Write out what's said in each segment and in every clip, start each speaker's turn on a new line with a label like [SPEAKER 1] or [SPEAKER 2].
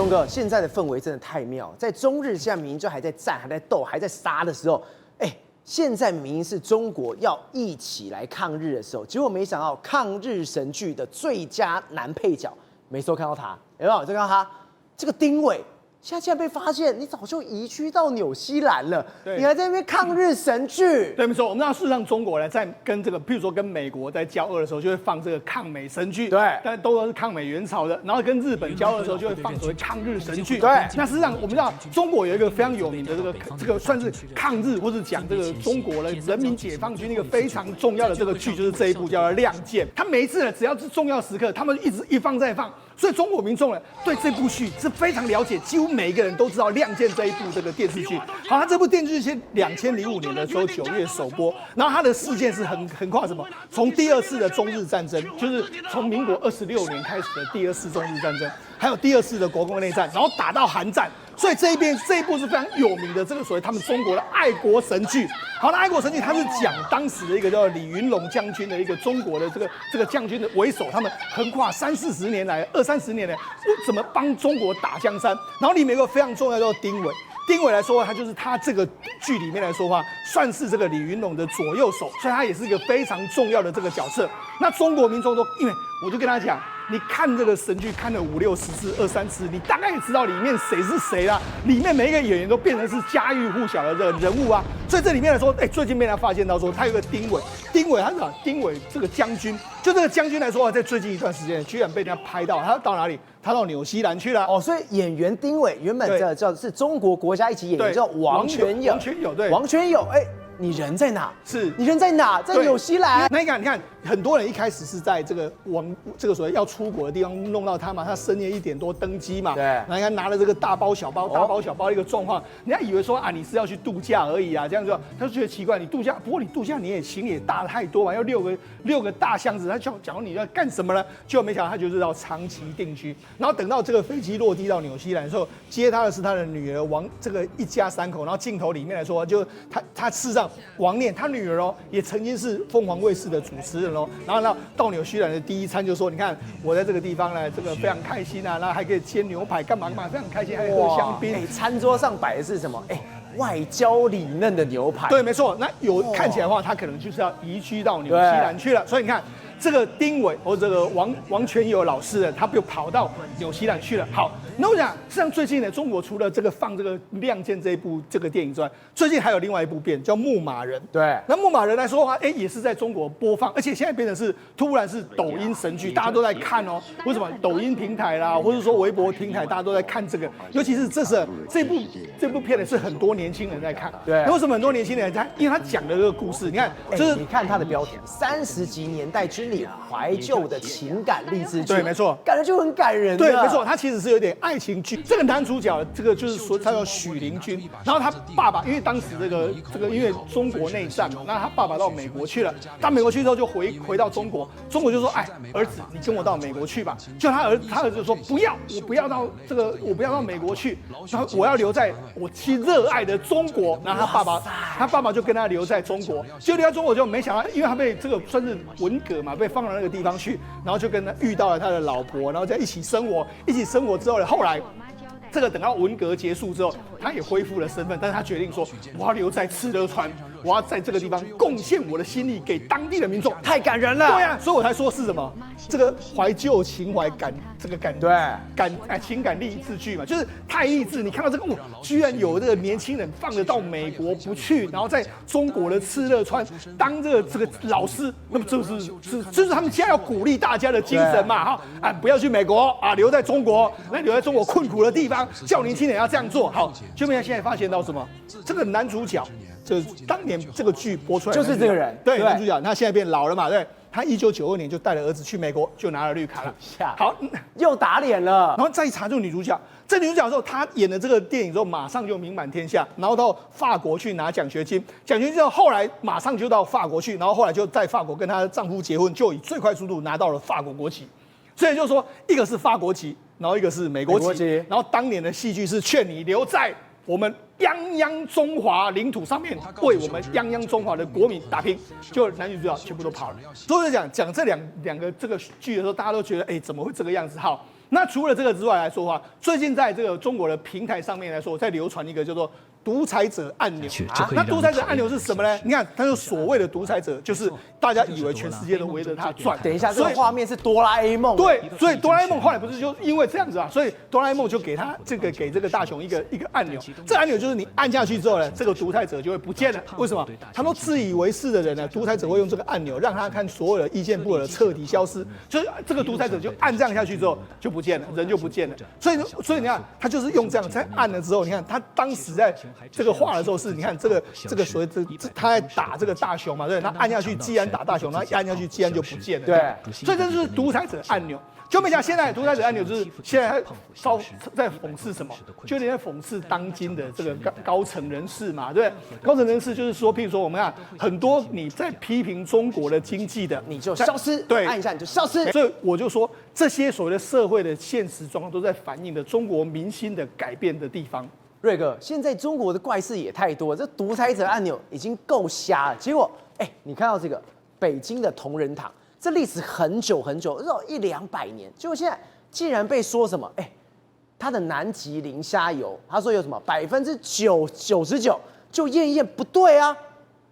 [SPEAKER 1] 龙哥，现在的氛围真的太妙，在中日现在明明就还在战、还在斗、还在杀的时候，现在明明是中国要一起来抗日的时候，结果没想到抗日神剧的最佳男配角，没错，看到他，有没有？就看到他这个丁伟。现在竟然被发现，你早就移居到纽西兰了，你还在那边抗日神剧。
[SPEAKER 2] 对，没错。我们知道，事实上中国呢，在跟这个，譬如说跟美国在交恶的时候，就会放这个抗美神剧，
[SPEAKER 1] 对，
[SPEAKER 2] 但都是抗美援朝的。然后跟日本交恶的时候，就会放所谓抗日神剧。
[SPEAKER 1] 对，
[SPEAKER 2] 那事实上我们知道，中国有一个非常有名的这个算是抗日或者讲这个中国的人民解放军一个非常重要的这个剧，就是这一部叫做《亮剑》。它每一次呢，只要是重要时刻，他们一直一放再放。所以中国民众呢，对这部剧是非常了解，几乎每一个人都知道《亮剑》这一部这个电视剧。好，它这部电视剧是2005年的时候9月首播，然后它的事件是横跨什么？从第二次的中日战争，就是从民国26年开始的第二次中日战争，还有第二次的国共内战，然后打到韩战。所以这一部是非常有名的这个所谓他们中国的爱国神剧。好，那爱国神剧它是讲当时的一个叫李云龙将军的一个中国的这个将军的为首，他们横跨30-40年来，20-30年来怎么帮中国打江山。然后里面有一个非常重要叫丁伟。丁伟来说，他就是他这个剧里面来说话，算是这个李云龙的左右手，所以他也是一个非常重要的这个角色。那中国民众都因为我就跟他讲，你看这个神剧看了5-60次、2-3次，你大概也知道里面谁是谁啦。里面每一个演员都变成是家喻户晓的这个人物啊。所以这里面来说，最近被他发现到说，他有个丁伟，他是丁伟这个将军，就这个将军来说啊，在最近一段时间，居然被人家拍到，他到哪里？他到纽西兰去了。
[SPEAKER 1] 哦，所以演员丁伟原本是中国国家一级演员，叫王全友。
[SPEAKER 2] 对，
[SPEAKER 1] 王全友，你人在哪？
[SPEAKER 2] 是
[SPEAKER 1] 你人在哪？在纽西兰。
[SPEAKER 2] 那你看，很多人一开始是在这个这个所谓要出国的地方弄到他嘛，他深夜1点多登机嘛，
[SPEAKER 1] 对，
[SPEAKER 2] 然后你看拿了这个大包小包的一个状况，人家以为说啊你是要去度假而已啊，这样子，他就觉得奇怪，你度假，不过你度假你也行李也大太多嘛，要六个大箱子，他讲你要干什么呢？结果没想到他就是要长期定居，然后等到这个飞机落地到纽西兰的时候，接他的是他的女儿王，这个一家3口，然后镜头里面来说，就他事实上王念他女儿也曾经是凤凰卫视的主持人然后到纽西兰的第一餐就说，你看我在这个地方呢，这个非常开心啊，然后还可以煎牛排，干嘛，非常开心，还喝香槟。
[SPEAKER 1] 餐桌上摆的是什么？外焦里嫩的牛排。
[SPEAKER 2] 对，没错。那看起来的话，他可能就是要移居到纽西兰去了。所以你看，这个丁伟或这个王全友老师呢，他就跑到纽西兰去了。好，那我想，实际上最近呢，中国除了这个放这个《亮剑》这一部这个电影之外，最近还有另外一部片叫《牧马人》。
[SPEAKER 1] 对，
[SPEAKER 2] 那《牧马人》来说的话，也是在中国播放，而且现在变成是突然是抖音神剧，大家都在看哦。为什么？抖音平台啦，或者说微博平台，大家都在看这个。尤其是这部片呢，是很多年轻人在看。
[SPEAKER 1] 对，
[SPEAKER 2] 为什么很多年轻人在？因为他讲的这个故事，你看，
[SPEAKER 1] 就是你看他的标题，30几年代军里怀旧的情感励志剧。
[SPEAKER 2] 对，没错，
[SPEAKER 1] 感觉就很感人。
[SPEAKER 2] 对，没错，他其实是有点爱情剧。这个男主角，这个就是说他叫许灵均，然后他爸爸因为当时这个因为中国内战嘛，那他爸爸到美国去了，到美国去之后就回到中国，中国就说，儿子你跟我到美国去吧。就他儿子就说不要，我不要到美国去，然后我要留在我热爱的中国。然后他爸爸就跟他留在中国，就留在中国就没想到，因为他被这个算是文革嘛，被放到那个地方去，然后就跟他遇到了他的老婆，然后在一起生活之后呢，后来。这个等到文革结束之后，他也恢复了身份，但是他决定说，我要留在赤勒川，我要在这个地方贡献我的心力给当地的民众，
[SPEAKER 1] 太感人了。
[SPEAKER 2] 对啊，所以我才说是什么，这个怀旧情怀情感励志剧嘛，就是太励志。你看到这个，居然有这个年轻人放得到美国不去，然后在中国的赤勒川当这个老师，那么就是他们现在要鼓励大家的精神嘛，不要去美国啊，留在中国，那留在中国困苦的地方。叫年轻人要这样做，好，就没有现在发现到什么？这个男主角，就是当年这个剧播出来
[SPEAKER 1] 就是这个人，
[SPEAKER 2] 对，男主角，他现在变老了嘛，对，他1992年就带了儿子去美国，就拿了绿卡了，好，
[SPEAKER 1] 又打脸了，
[SPEAKER 2] 然后再一查就女主角，这女主角之后，她演了这个电影之后，马上就名满天下，然后到法国去拿奖学金，之后后来马上就到法国去，然后后来就在法国跟她的丈夫结婚，就以最快速度拿到了法国国籍，所以就是说，一个是法国籍。然后一个是美国籍，然后当年的戏剧是劝你留在我们泱泱中华领土上面，为我们泱泱中华的国民打拼。就男女主角全部都跑了。所以讲这两个这个剧的时候，大家都觉得，怎么会这个样子？好，那除了这个之外来说的话，最近在这个中国的平台上面来说，在流传一个叫做独裁者按钮那独裁者按钮是什么呢？你看，它就所谓的独裁者，就是大家以为全世界都围着他转。
[SPEAKER 1] 等一下，这个画面是哆啦 A 梦。
[SPEAKER 2] 对，所以哆啦 A 梦后来不是就因为这样子啊，所以哆啦 A 梦就给这个大雄一个按钮，这按钮就是你按下去之后呢，这个独裁者就会不见了。为什么？他都自以为是的人呢，独裁者会用这个按钮让他看所有的意见不合的彻底消失，所以这个独裁者就按这样下去之后就不见了，人就不见了。所以你看，他就是用这样在按了之后，你看他当时在这个画的时候是，你看这个所谓他在打这个大雄嘛，对，他按下去，既然打大雄，然后按下去，既然就不见了。
[SPEAKER 1] 对，
[SPEAKER 2] 所以这就是独裁者按钮。就没想现在独裁者按钮就是现在在讽刺什么？就在讽刺当今的这个高层人士嘛，对不对？高层人士就是说，譬如说我们看很多你在批评中国的经济的，
[SPEAKER 1] 你就消失，
[SPEAKER 2] 对，
[SPEAKER 1] 按一下你就消失。
[SPEAKER 2] 所以我就说，这些所谓的社会的现实状况，都在反映了中国民心的改变的地方。
[SPEAKER 1] 瑞哥，现在中国的怪事也太多，这独裁者按钮已经够瞎了。结果，你看到这个北京的同仁堂，这历史很久很久，100-200年，结果现在竟然被说什么？它的南极磷虾油，他说有什么99%就验不对啊，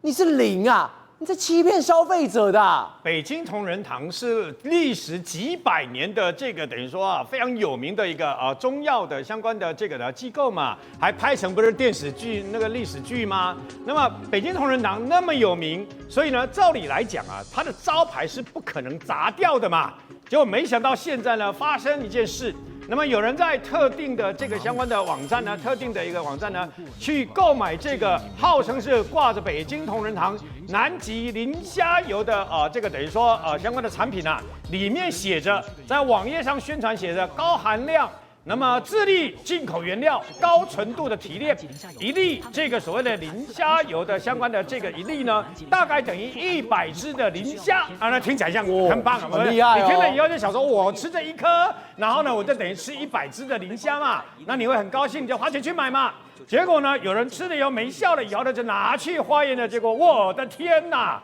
[SPEAKER 1] 你是零啊，你在欺骗消费者的啊。
[SPEAKER 3] 北京同仁堂是历史几百年的这个等于说非常有名的一个中药的相关的这个的机构嘛，还拍成不是电视剧那个历史剧吗？那么北京同仁堂那么有名，所以呢，照理来讲啊，它的招牌是不可能砸掉的嘛。结果没想到现在呢，发生一件事。那么有人在特定的这个相关的网站呢，特定的一个网站呢，去购买这个号称是挂着北京同仁堂南极磷虾油的这个等于说相关的产品啊，里面写着在网页上宣传写着高含量。那么智利进口原料高纯度的提炼，1粒这个所谓的磷虾油的相关的这个1粒呢，大概等于100只的磷虾啊，那听起来像很棒，
[SPEAKER 1] 很厉害哦。
[SPEAKER 3] 你听了以后就想说，我吃这1颗，然后呢，我就等于吃100只的磷虾嘛，那你会很高兴，你就花钱去买嘛。结果呢，有人吃了以后没效了以后呢，就拿去化验了，结果我的天哪！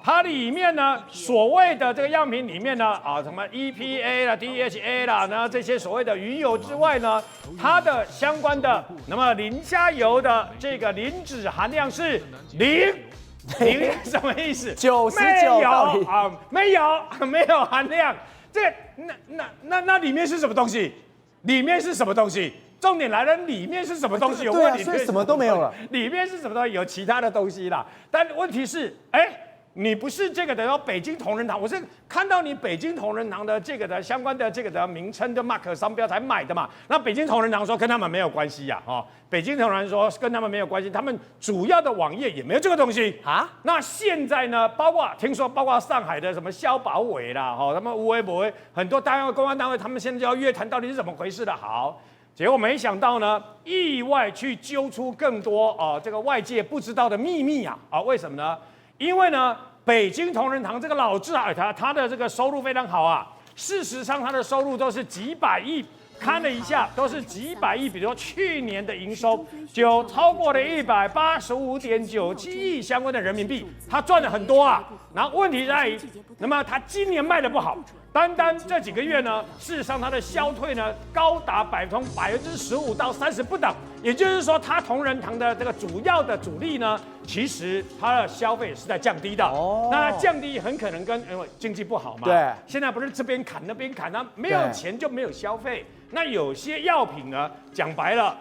[SPEAKER 3] 它里面呢，所谓的这个样品里面呢，什么 EPA 啦、DHA 啦，然后这些所谓的鱼油之外呢，它的相关的那么磷虾油的这个磷脂含量是0。0什么意思
[SPEAKER 1] ？99
[SPEAKER 3] 没有含量。这那里面是什么东西？里面是什么东西？重点来了，里面是什么东西？
[SPEAKER 1] 对啊，所以什么都没有了。
[SPEAKER 3] 里面是什么东西？有其他的东西啦。但问题是，你不是这个的北京同仁堂，我是看到你北京同仁堂的这个的相关的这个的名称的 mark 商标才买的嘛。那北京同仁堂说跟他们没有关系呀，北京同仁说跟他们没有关系，他们主要的网页也没有这个东西啊。那现在呢，听说包括上海的什么消保委啦，他们无微不微很多单位公安单位，他们现在就要约谈到底是怎么回事的。好，结果没想到呢，意外去揪出更多这个外界不知道的秘密啊！为什么呢？因为呢，北京同仁堂这个老字号，他的这个收入非常好啊。事实上，他的收入都是几百亿，看了一下，都是几百亿。比如说去年的营收就超过了185.97亿相关的人民币，他赚了很多啊。然后问题在于，那么他今年卖的不好。单这几个月呢，事实上它的消退呢高达15%到30%不等，也就是说，它同仁堂的这个主要的主力呢，其实它的消费是在降低的。那降低很可能跟因为经济不好嘛，
[SPEAKER 1] 对，
[SPEAKER 3] 现在不是这边砍那边砍，那没有钱就没有消费。那有些药品呢，讲白了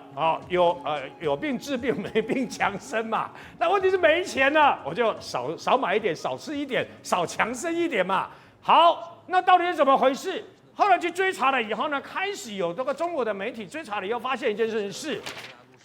[SPEAKER 3] 有病治病，没病强身嘛。那问题是没钱了，我就少买一点，少吃一点，少强身一点嘛。好。那到底是怎么回事？后来去追查了以后呢，开始有这个中国的媒体追查了以后，发现一件事情是，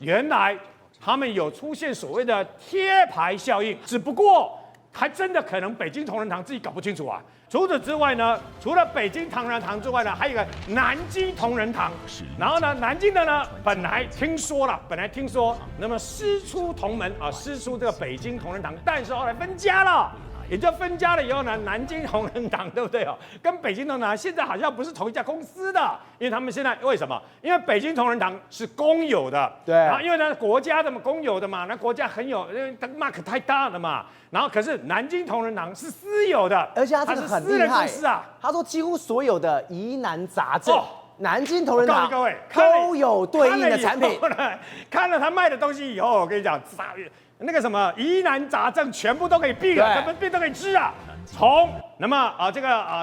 [SPEAKER 3] 原来他们有出现所谓的贴牌效应，只不过还真的可能北京同仁堂自己搞不清楚啊。除此之外呢，除了北京同仁堂之外呢，还有一个南京同仁堂。然后呢，南京的呢，本来听说，那么师出同门啊，师出这个北京同仁堂，但是后来分家了。也就分家了以后呢，南京同仁堂对不对跟北京同仁堂现在好像不是同一家公司的，因为他们现在为什么？因为北京同仁堂是公有的，
[SPEAKER 1] 对，
[SPEAKER 3] 然后因为呢国家的嘛公有的嘛，那国家很有，因为它 mark 太大了嘛。然后可是南京同仁堂是私有的，
[SPEAKER 1] 而且它这个很厉害，
[SPEAKER 3] 私人公司啊。
[SPEAKER 1] 他说几乎所有的疑难杂症。南京同仁堂
[SPEAKER 3] 各位
[SPEAKER 1] 都有对应的产品。
[SPEAKER 3] 看了他卖的东西以后，我跟你讲，那个什么疑难杂症全部都可以避了，什么病都可以治啊。那么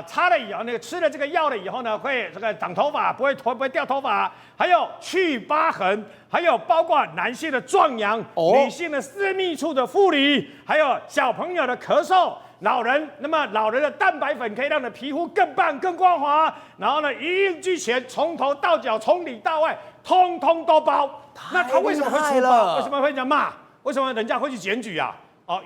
[SPEAKER 3] 擦了以后，那个吃了这个药了以后呢，会这个长头发，不会掉头发，还有去疤痕，还有包括男性的壮阳，女性的私密处的护理，还有小朋友的咳嗽。老人的蛋白粉可以让你的皮肤更棒、更光滑，然后呢一应俱全，从头到脚、从里到外，通通都包。那他为什么会出包？为什么会这样骂？为什么人家会去检举啊？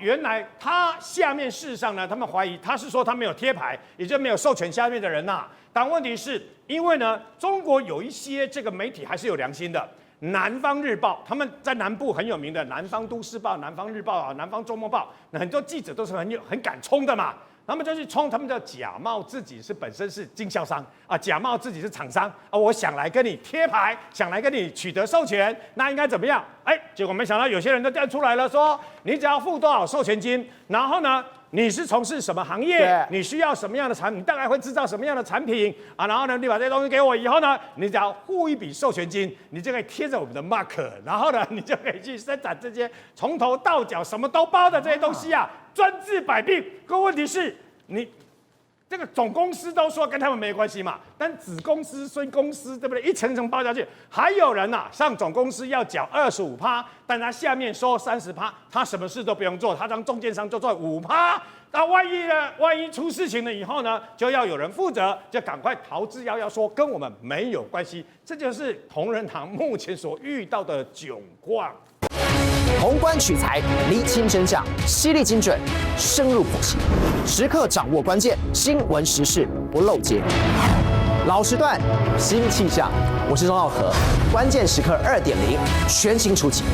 [SPEAKER 3] 原来他下面事实上呢，他们怀疑他是说他没有贴牌，也就没有授权下面的人呐。但问题是因为呢，中国有一些这个媒体还是有良心的。南方日报，他们在南部很有名的南方都市报、南方日报啊、南方周末报，很多记者都是很敢冲的嘛。他们就去冲，他们就假冒自己是本身是经销商啊，假冒自己是厂商啊，我想来跟你贴牌，想来跟你取得授权，那应该怎么样？结果没想到有些人都调出来了，说你只要付多少授权金，然后呢，你是从事什么行业，你需要什么样的产品，你大概会制造什么样的产品啊？然后呢，你把这些东西给我以后呢，你只要付一笔授权金，你就可以贴着我们的 mark， 然后呢，你就可以去生产这些从头到脚什么都包的这些东西啊。专治百病，可问题是，你这个总公司都说跟他们没关系嘛，但子公司、孙公司，对不对？一层层包下去，还有人上总公司要缴25%，但他下面收30%，他什么事都不用做，他当中间商就赚5%。那万一出事情了以后呢，就要有人负责，就赶快逃之夭夭，说跟我们没有关系。这就是同仁堂目前所遇到的窘况。
[SPEAKER 4] 宏观取材，厘清真相，犀利精准，深入剖析，时刻掌握关键新闻时事，不漏接。老时段，新气象，我是钟浩和，关键时刻2.0全新出击。